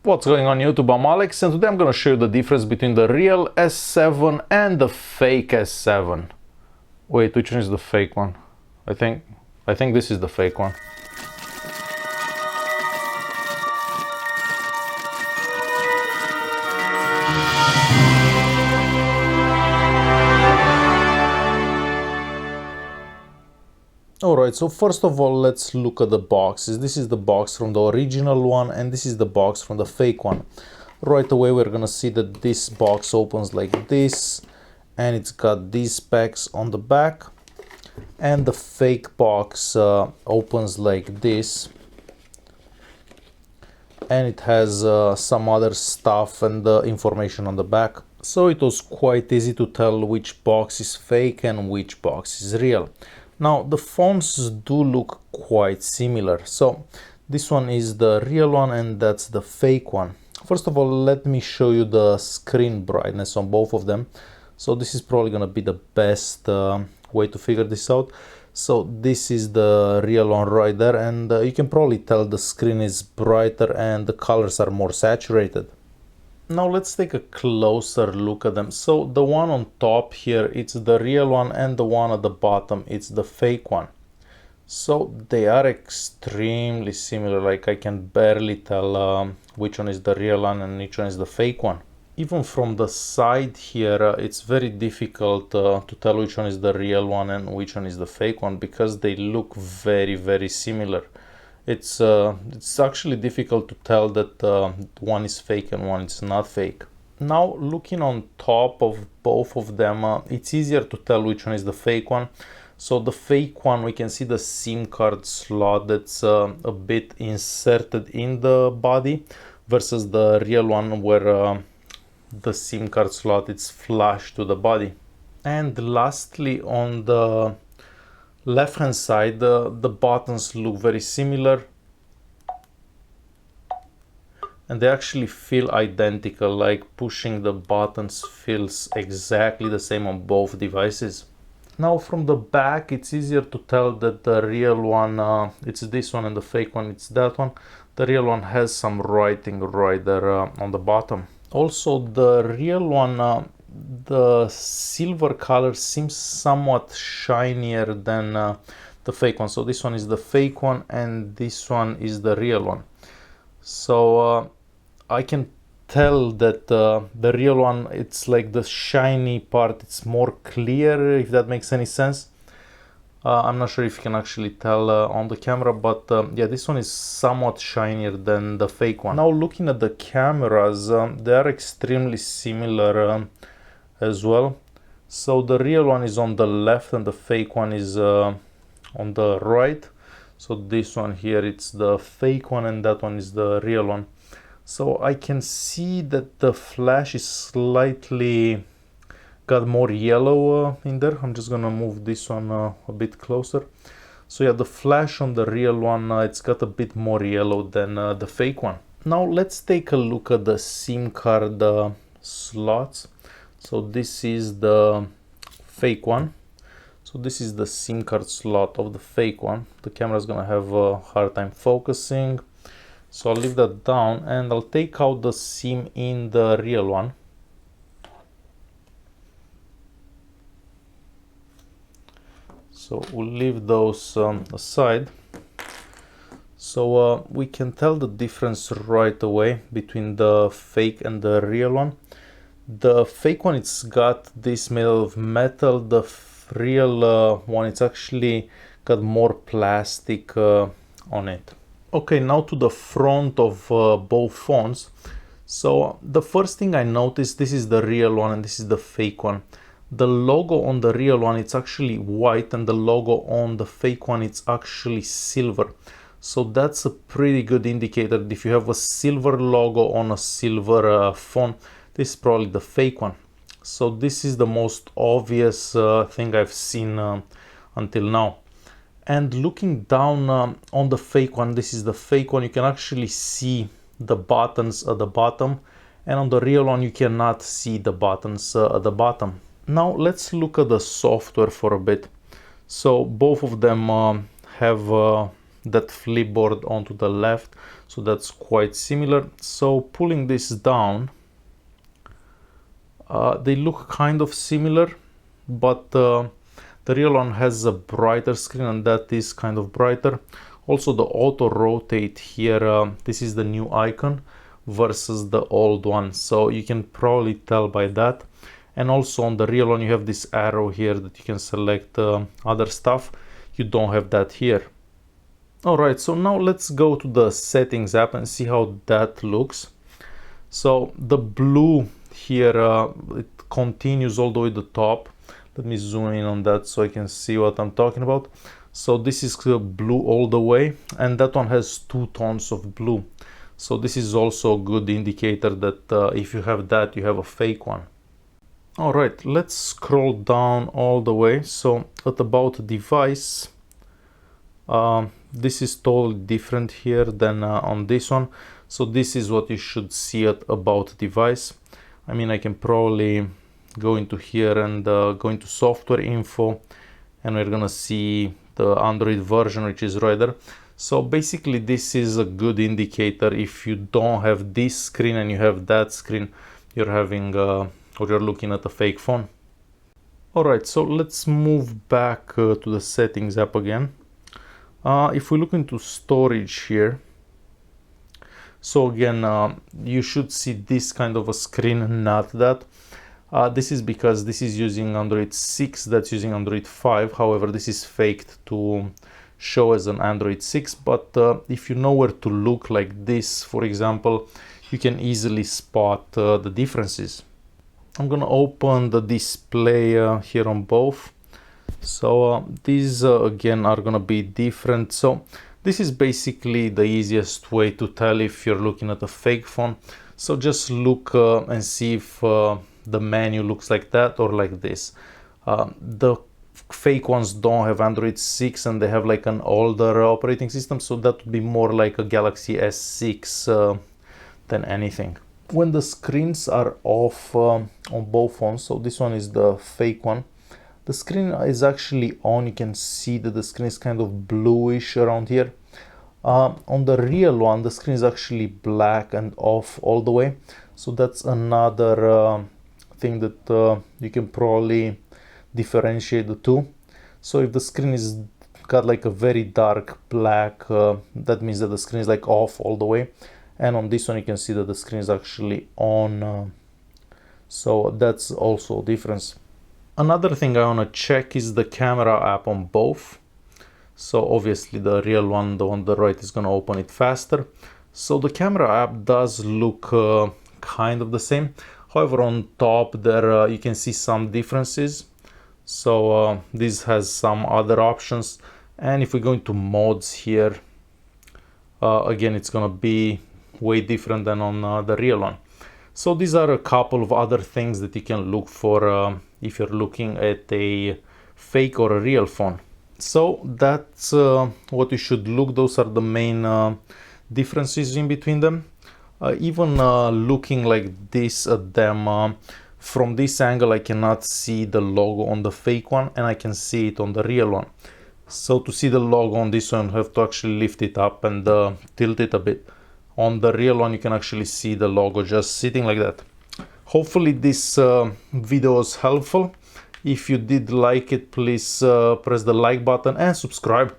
What's going on YouTube? I'm Alex and today I'm going to show you the difference between the real S7 and the fake S7. Wait, which one is the fake one? I think this is the fake one. Alright, so first of all, let's look at the boxes. This is the box from the original one and this is the box from the fake one. Right away we're gonna see that this box opens like this and it's got these specs on the back, and the fake box opens like this and it has some other stuff and information on the back. So it was quite easy to tell which box is fake and which box is real. Now the phones do look quite similar. So this one is the real one and that's the fake one. First of all, let me show you the screen brightness on both of them. So this is probably gonna be the best way to figure this out. So this is the real one right there, and you can probably tell the screen is brighter and the colors are more saturated. Now let's take a closer look at them. So the one on top here, it's the real one, and the one at the bottom, it's the fake one. So they are extremely similar, like I can barely tell which one is the real one and which one is the fake one. Even from the side here, it's very difficult to tell which one is the real one and which one is the fake one, because they look very similar. It's actually difficult to tell that one is fake and one is not fake. Now looking on top of both of them, it's easier to tell which one is the fake one. So the fake one, we can see the SIM card slot that's a bit inserted in the body, versus the real one where the SIM card slot is flush to the body. And lastly, on the left hand side, the buttons look very similar and they actually feel identical, like pushing the buttons feels exactly the same on both devices. Now from the back, it's easier to tell that the real one it's this one and the fake one it's that one. The real one has some writing right there on the bottom. Also the real one, the silver color seems somewhat shinier than the fake one. So this one is the fake one and this one is the real one. So I can tell that the real one, it's like the shiny part, it's more clear, if that makes any sense. I'm not sure if you can actually tell on the camera, but yeah, this one is somewhat shinier than the fake one. Now looking at the cameras, they are extremely similar as well. So the real one is on the left and the fake one is on the right. So this one here, it's the fake one and that one is the real one. So I can see that the flash is slightly got more yellow in there. I'm just gonna move this one a bit closer. So yeah, the flash on the real one, it's got a bit more yellow than the fake one. Now let's take a look at the SIM card slots. So this is the fake one. So this is the SIM card slot of the fake one. The camera is gonna have a hard time focusing. So I'll leave that down and I'll take out the SIM in the real one. So we'll leave those aside. So we can tell the difference right away between the fake and the real one. The fake one, it's got this made of metal. The real one, it's actually got more plastic on it. Okay, now to the front of both phones. So the first thing I noticed, this is the real one and this is the fake one. The logo on the real one, it's actually white, and the logo on the fake one, it's actually silver. So that's a pretty good indicator. If you have a silver logo on a silver phone, this is probably the fake one. So this is the most obvious thing I've seen until now. And looking down on the fake one, this is the fake one, you can actually see the buttons at the bottom, and on the real one you cannot see the buttons at the bottom. Now let's look at the software for a bit. So both of them have that flipboard onto the left, so that's quite similar. So pulling this down, they look kind of similar, but the real one has a brighter screen and that is kind of brighter. Also the auto rotate here, this is the new icon versus the old one, so you can probably tell by that. And also on the real one you have this arrow here that you can select other stuff. You don't have that here. Alright, so now let's go to the settings app and see how that looks. So the blue here, it continues all the way to the top. Let me zoom in on that so I can see what I'm talking about. So this is blue all the way, and that one has 2 tones of blue. So this is also a good indicator that if you have that, you have a fake one. Alright, let's scroll down all the way. So at about device, this is totally different here than on this one. So this is what you should see at about device. I mean, I can probably go into here and go into software info, and we're gonna see the Android version, which is right there. So basically this is a good indicator. If you don't have this screen and you have that screen, you're having or you're looking at a fake phone. Alright, so let's move back to the settings app again. If we look into storage here, so again you should see this kind of a screen, not that. This is because this is using Android 6, that's using Android 5. However, this is faked to show as an Android 6, but if you know where to look like this, for example, you can easily spot the differences. I'm gonna open the display here on both. So these again are gonna be different. So this is basically the easiest way to tell if you're looking at a fake phone. So just look and see if the menu looks like that or like this. The fake ones don't have Android 6 and they have like an older operating system, so that would be more like a Galaxy S6 than anything. When the screens are off on both phones, so this one is the fake one, the screen is actually on. You can see that the screen is kind of bluish around here. On the real one, the screen is actually black and off all the way, so that's another thing that you can probably differentiate the two. So if the screen is got like a very dark black, that means that the screen is like off all the way, and on this one you can see that the screen is actually on, so that's also a difference. Another thing I want to check is the camera app on both. So obviously the real one, the one on the right, is going to open it faster. So the camera app does look kind of the same. However, on top there you can see some differences. So this has some other options, and if we go into modes here, again it's gonna be way different than on the real one. So these are a couple of other things that you can look for if you're looking at a fake or a real phone. So that's what you should look. Those are the main differences in between them. Even looking like this at them, from this angle I cannot see the logo on the fake one, and I can see it on the real one. So to see the logo on this one, you have to actually lift it up and tilt it a bit. On the real one you can actually see the logo just sitting like that. Hopefully this video was helpful. If you did like it, please press the like button and subscribe.